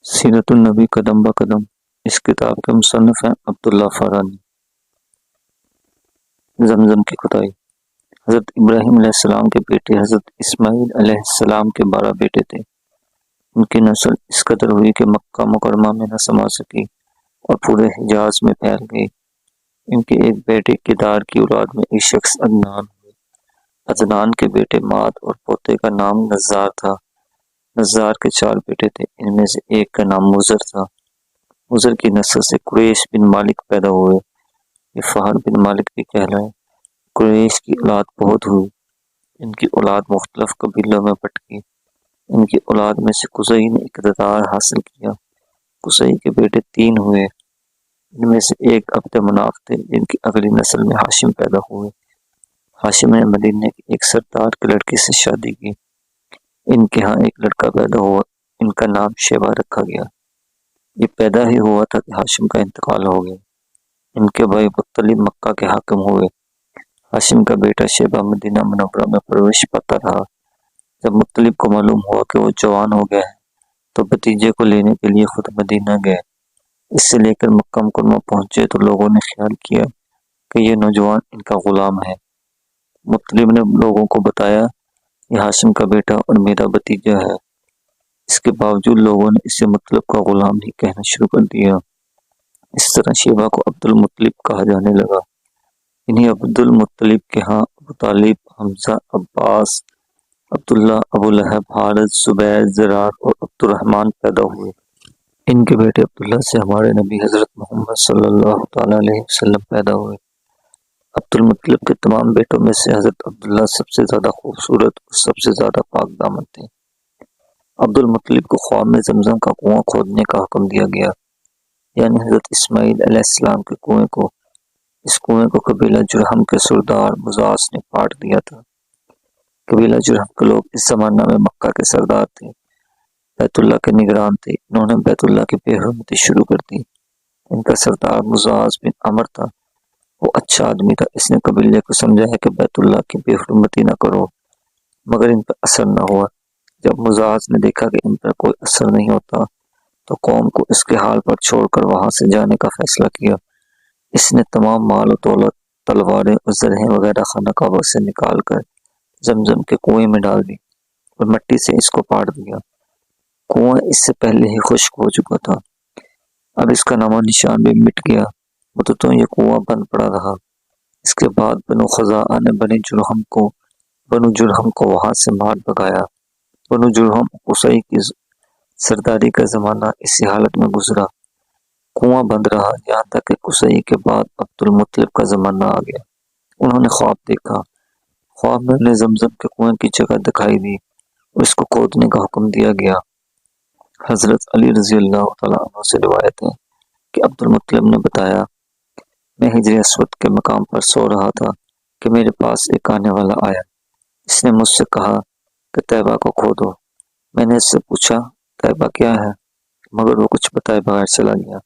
سیرت النبی قدم بہ قدم اس کتاب کے مصنف ہیں عبداللہ فارانی۔ زمزم کی کھدائی۔ حضرت ابراہیم علیہ السلام کے بیٹے حضرت اسماعیل علیہ السلام کے 12 بیٹے تھے۔ ان کی نسل اس قدر ہوئی کہ مکہ مکرمہ میں نہ سما سکی اور پورے حجاز میں پھیل گئی۔ ان کے ایک بیٹے کدار کی اولاد میں ایک شخص عدنان ہوئے۔ عدنان کے بیٹے ماد اور پوتے کا نام نزار تھا۔ نزار کے 4 بیٹے تھے، ان میں سے ایک کا نام مضر تھا۔ مضر کی نسل سے قریش بن مالک پیدا ہوئے۔ یہ فہد بن مالک بھی کہلائے۔ قریش کی اولاد بہت ہوئی۔ ان کی اولاد مختلف قبیلوں میں بٹ گئی۔ ان کی اولاد میں سے قصی نے اقتدار حاصل کیا۔ قصی کے بیٹے 3 ہوئے، ان میں سے ایک عبد مناف تھے، جن کی اگلی نسل میں ہاشم پیدا ہوئے۔ ہاشم نے مدینے کے ایک سردار کی لڑکی سے شادی کی۔ ان کے ہاں ایک لڑکا پیدا ہوا، ان کا نام شیبہ رکھا گیا۔ یہ پیدا ہی ہوا تھا کہ ہاشم کا انتقال ہو گیا۔ ان کے بھائی مطلب مکہ کے حاکم ہوئے۔ ہاشم کا بیٹا شیبہ مدینہ منورہ میں پرورش پاتا رہا۔ جب مطلب کو معلوم ہوا کہ وہ جوان ہو گیا ہے تو بھتیجے کو لینے کے لیے خود مدینہ گئے۔ اس سے لے کر مکہ مکرمہ پہنچے تو لوگوں نے خیال کیا کہ یہ نوجوان ان کا غلام ہے۔ مطلب نے لوگوں کو بتایا یہ ہاشم کا بیٹا اور میرا بھتیجا ہے۔ اس کے باوجود لوگوں نے اسے مطلب کا غلام ہی کہنا شروع کر دیا۔ اس طرح شیبہ کو عبد المطلب کہا جانے لگا۔ انہیں عبد المطلب کے ہاں ابو طالب، حمزہ، عباس، عبداللہ، ابو لہب، حارث، زبیر، زرار اور عبد الرحمن پیدا ہوئے۔ ان کے بیٹے عبداللہ سے ہمارے نبی حضرت محمد صلی اللہ تعالی علیہ وسلم پیدا ہوئے۔ عبد المطلب کے تمام بیٹوں میں سے حضرت عبداللہ سب سے زیادہ خوبصورت اور سب سے زیادہ پاک دامن تھے۔ عبد المطلب کو خواب میں زمزم کا کنواں کھودنے کا حکم دیا گیا، یعنی حضرت اسماعیل علیہ السلام کے کنویں کو۔ اس کنویں کو قبیلہ جرہم کے سردار مزاس نے پاٹ دیا تھا۔ قبیلہ جرہم کے لوگ اس زمانہ میں مکہ کے سردار تھے، بیت اللہ کے نگران تھے۔ انہوں نے بیت اللہ کی بے حرمتی شروع کر دی۔ ان کا سردار مزاس بن عمر تھا۔ وہ اچھا آدمی تھا۔ اس نے قبیلے کو سمجھایا کہ بیت اللہ کی بے حرمتی نہ کرو، مگر ان پر اثر نہ ہوا۔ جب مزاس نے دیکھا کہ ان پر کوئی اثر نہیں ہوتا تو قوم کو اس کے حال پر چھوڑ کر وہاں سے جانے کا فیصلہ کیا۔ اس نے تمام مال و دولت، تلواریں اور زرہیں وغیرہ خانہ کعبہ سے نکال کر زمزم کے کنویں میں ڈال دی اور مٹی سے اس کو پاٹ دیا۔ کنواں اس سے پہلے ہی خشک ہو چکا تھا، اب اس کا نام نشان بھی مٹ گیا۔ مدتوں یہ کنواں بند پڑا رہا۔ اس کے بعد بنو خزاعہ نے بنو جرہم کو وہاں سے مار بھگایا۔ بنو جرہم قصی کی سرداری کا زمانہ اسی حالت میں گزرا۔ کنواں بند رہا یہاں تک کہ قصی کے بعد عبد المطلب کا زمانہ آ گیا۔ انہوں نے خواب دیکھا۔ خواب میں انہیں زمزم کے کنویں کی جگہ دکھائی دی اور اس کو کھودنے کا حکم دیا گیا۔ حضرت علی رضی اللہ تعالیٰ عنہ سے روایت ہے کہ عبد المطلب نے بتایا، میں حجر اسود کے مقام پر سو رہا تھا کہ میرے پاس ایک آنے والا آیا۔ اس نے مجھ سے کہا کہ طیبہ کو کھودو۔ میں نے اس سے پوچھا طیبہ کیا ہے، مگر وہ کچھ بتائے بغیر چلا گیا۔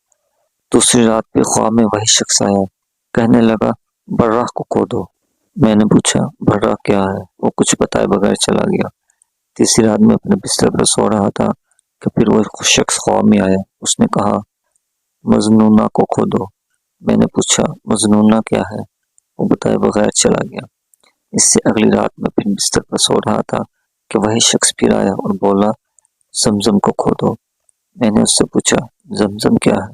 دوسری رات بھی خواب میں وہی شخص آیا، کہنے لگا براہ کو کھودو۔ میں نے پوچھا براہ کیا ہے، وہ کچھ بتائے بغیر چلا گیا۔ تیسری رات میں اپنے بستر پر سو رہا تھا کہ پھر وہ شخص خواب میں آیا۔ اس نے کہا مظنونہ کو کھودو۔ میں نے پوچھا مظنونہ کیا ہے، وہ بتائے بغیر چلا گیا۔ اس سے اگلی رات میں پھر بستر پر سو رہا تھا کہ وہی شخص پھر آیا اور بولا زمزم کو کھودو۔ میں نے اس سے پوچھا زمزم کیا ہے۔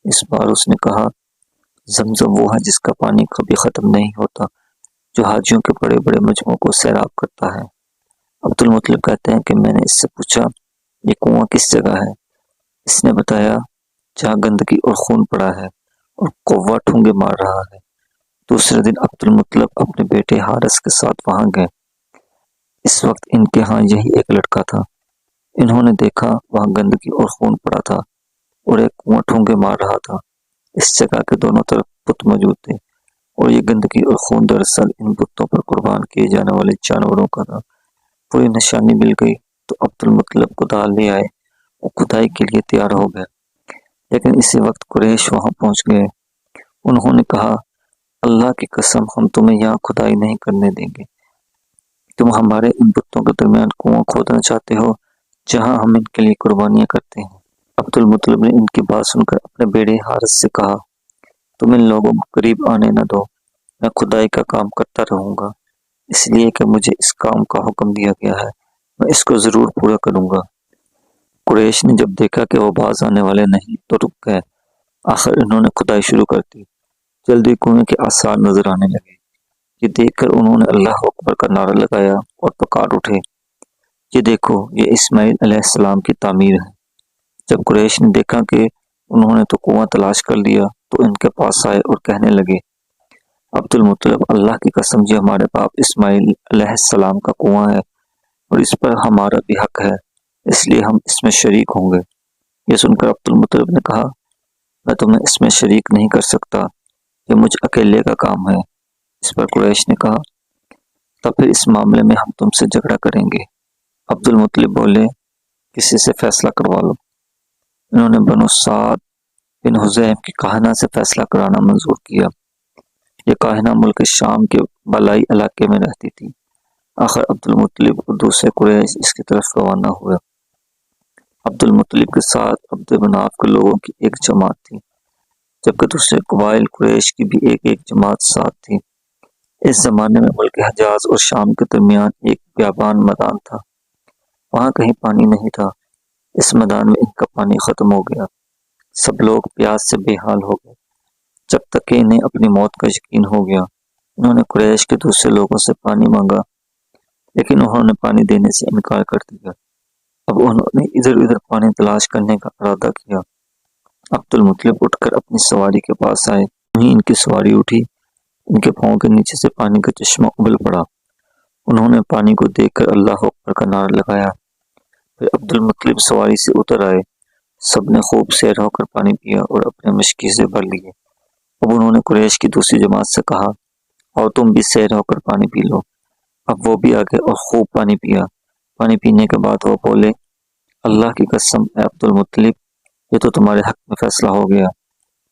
اس بار اس نے کہا زمزم وہ ہے جس کا پانی کبھی ختم نہیں ہوتا، جو حاجیوں کے بڑے بڑے مجموعوں کو سیراب کرتا ہے۔ عبد المطلب کہتے ہیں کہ میں نے اس سے پوچھا یہ کنواں کس جگہ ہے۔ اس نے بتایا جہاں گندگی اور خون پڑا ہے اور کوہ ٹھونگے مار رہا ہے۔ دوسرے دن عبد المطلب اپنے بیٹے حارث کے ساتھ وہاں گئے۔ اس وقت ان کے ہاں یہی ایک لڑکا تھا۔ انہوں نے دیکھا وہاں گندگی اور خون پڑا تھا اور ایک کنواں ٹھونگے مار رہا تھا۔ اس جگہ کے دونوں طرف بت موجود تھے اور یہ گندگی اور خون دراصل ان بتوں پر قربان کیے جانے والے جانوروں کا تھا۔ پوری نشانی مل گئی تو عبد المطلب کدال لے آئے اور کھدائی کے لیے تیار ہو گئے، لیکن اسی وقت قریش وہاں پہنچ گئے۔ انہوں نے کہا اللہ کی قسم ہم تمہیں یہاں کھدائی نہیں کرنے دیں گے۔ تم ہمارے ان بتوں کے درمیان کنواں کھودنا چاہتے ہو جہاں ہم ان کے لیے قربانیاں کرتے ہیں۔ عبد المطلب نے ان کی بات سن کر اپنے بیٹے حارث سے کہا، تم ان لوگوں کو قریب آنے نہ دو، میں خدائی کا کام کرتا رہوں گا، اس لیے کہ مجھے اس کام کا حکم دیا گیا ہے، میں اس کو ضرور پورا کروں گا۔ قریش نے جب دیکھا کہ وہ باز آنے والے نہیں تو رک گئے۔ آخر انہوں نے کھدائی شروع کر دی۔ جلدی کنویں کے آثار نظر آنے لگے۔ یہ دیکھ کر انہوں نے اللہ اکبر کا نعرہ لگایا اور پکار اٹھے، یہ دیکھو، یہ اسماعیل علیہ السلام کی تعمیر ہے۔ جب قریش نے دیکھا کہ انہوں نے تو کنواں تلاش کر لیا تو ان کے پاس آئے اور کہنے لگے، عبد المطلب، اللہ کی قسم، یہ ہمارے باپ اسماعیل علیہ السلام کا کنواں ہے اور اس پر ہمارا بھی حق ہے، اس لیے ہم اس میں شریک ہوں گے۔ یہ سن کر عبد المطلب نے کہا، میں تمہیں اس میں شریک نہیں کر سکتا، یہ مجھ اکیلے کا کام ہے۔ اس پر قریش نے کہا، تب پھر اس معاملے میں ہم تم سے جھگڑا کریں گے۔ عبد المطلب بولے، کسی سے فیصلہ کروا لو۔ انہوں نے بنو سعد بن حزیم کی کاہنہ سے فیصلہ کرانا منظور کیا۔ یہ کاہنہ ملک شام کے بالائی علاقے میں رہتی تھی۔ آخر عبد المطلب اور دوسرے قریش اس کی طرف روانہ ہوئے۔ عبد المطلب کے ساتھ عبد مناف کے لوگوں کی ایک جماعت تھی، جبکہ دوسرے قبائل قریش کی بھی ایک جماعت ساتھ تھی۔ اس زمانے میں ملک حجاز اور شام کے درمیان ایک بیابان میدان تھا۔ وہاں کہیں پانی نہیں تھا۔ اس میدان میں ان کا پانی ختم ہو گیا۔ سب لوگ پیاس سے بے حال ہو گئے، جب تک کہ انہیں اپنی موت کا یقین ہو گیا۔ انہوں نے قریش کے دوسرے لوگوں سے پانی مانگا، لیکن انہوں نے پانی دینے سے انکار کر دیا۔ اب انہوں نے ادھر ادھر پانی تلاش کرنے کا ارادہ کیا۔ عبد المطلب اٹھ کر اپنی سواری کے پاس آئے۔ وہیں ان کی سواری اٹھی، ان کے پاؤں کے نیچے سے پانی کا چشمہ ابل پڑا۔ انہوں نے پانی کو دیکھ کر اللہ اکبر کا نعرہ لگایا۔ پھر عبد المطلب سواری سے اتر آئے۔ سب نے خوب سیر ہو کر پانی پیا اور اپنے مشکیزے بھر لیے۔ اب انہوں نے قریش کی دوسری جماعت سے کہا، اور تم بھی سیر ہو کر پانی پی لو۔ اب وہ بھی آگے اور خوب پانی پیا۔ پانی پینے کے بعد وہ بولے، اللہ کی قسم اے عبد المطلب، یہ تو تمہارے حق میں فیصلہ ہو گیا۔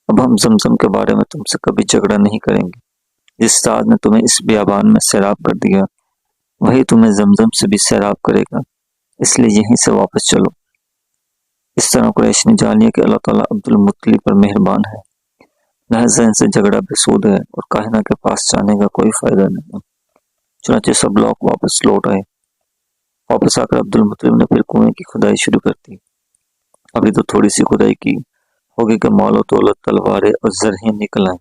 اب ہم زمزم کے بارے میں تم سے کبھی جھگڑا نہیں کریں گے۔ جس ذات نے تمہیں اس بیابان میں سیراب کر دیا، وہی تمہیں زمزم سے بھی سیراب کرے گا، اس لیے یہیں سے واپس چلو۔ اس طرح قریش نے جان لیا کہ اللہ تعالیٰ عبد المطلب پر مہربان ہے، لہذا ان سے جھگڑا بے سود ہے اور کاہنہ کے پاس جانے کا کوئی فائدہ نہیں۔ چنانچہ سب لوگ واپس لوٹ آئے۔ واپس آ کر عبد المطلب نے پھر کنویں کی کھدائی شروع کر دی۔ ابھی تو تھوڑی سی کھدائی کی ہوگی کہ مال و دولت، تلواریں اور زرہیں نکل آئیں۔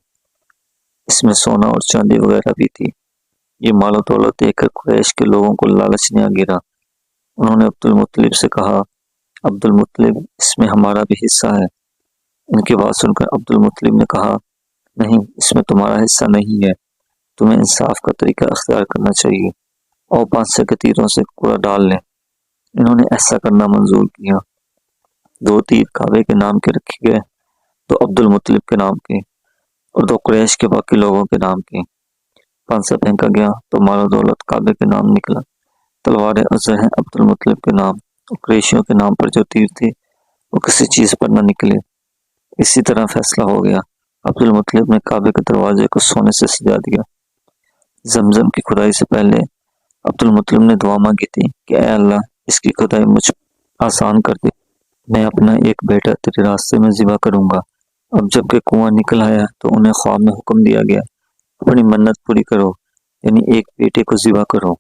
اس میں سونا اور چاندی وغیرہ بھی تھی۔ یہ مال و دولت دیکھ کر قریش کے لوگوں کو لالچ نہ گرا۔ انہوں نے عبد المطلب سے کہا، عبد المطلب، اس میں ہمارا بھی حصہ ہے۔ ان کی بات سن کر عبد المطلب نے کہا، نہیں، اس میں تمہارا حصہ نہیں ہے، تمہیں انصاف کا طریقہ اختیار کرنا چاہیے اور 5 کے تیروں سے کوڑا ڈال لیں۔ انہوں نے ایسا کرنا منظور کیا۔ 2 تیر کعبے کے نام کے رکھے گئے، 2 عبد المطلب کے نام کے اور 2 قریش کے باقی لوگوں کے نام کے۔ 5 پھینکا گیا تو مال و دولت کعبے کے نام نکلا، تلواریں اور زرہیں عبد المطلب کے نام، اور قریشیوں کے نام پر جو تیر تھے وہ کسی چیز پر نہ نکلے۔ اسی طرح فیصلہ ہو گیا۔ عبد المطلب نے کعبے کے دروازے کو سونے سے سجا دیا۔ زمزم کی کھدائی سے پہلے عبد المطلب نے دعا مانگی تھی کہ اے اللہ، اس کی کھدائی مجھ آسان کر دے، میں اپنا ایک بیٹا تیرے راستے میں ذبح کروں گا۔ اب جب کہ کنواں نکل آیا تو انہیں خواب میں حکم دیا گیا، اپنی منت پوری کرو، یعنی ایک بیٹے کو ذبح کرو۔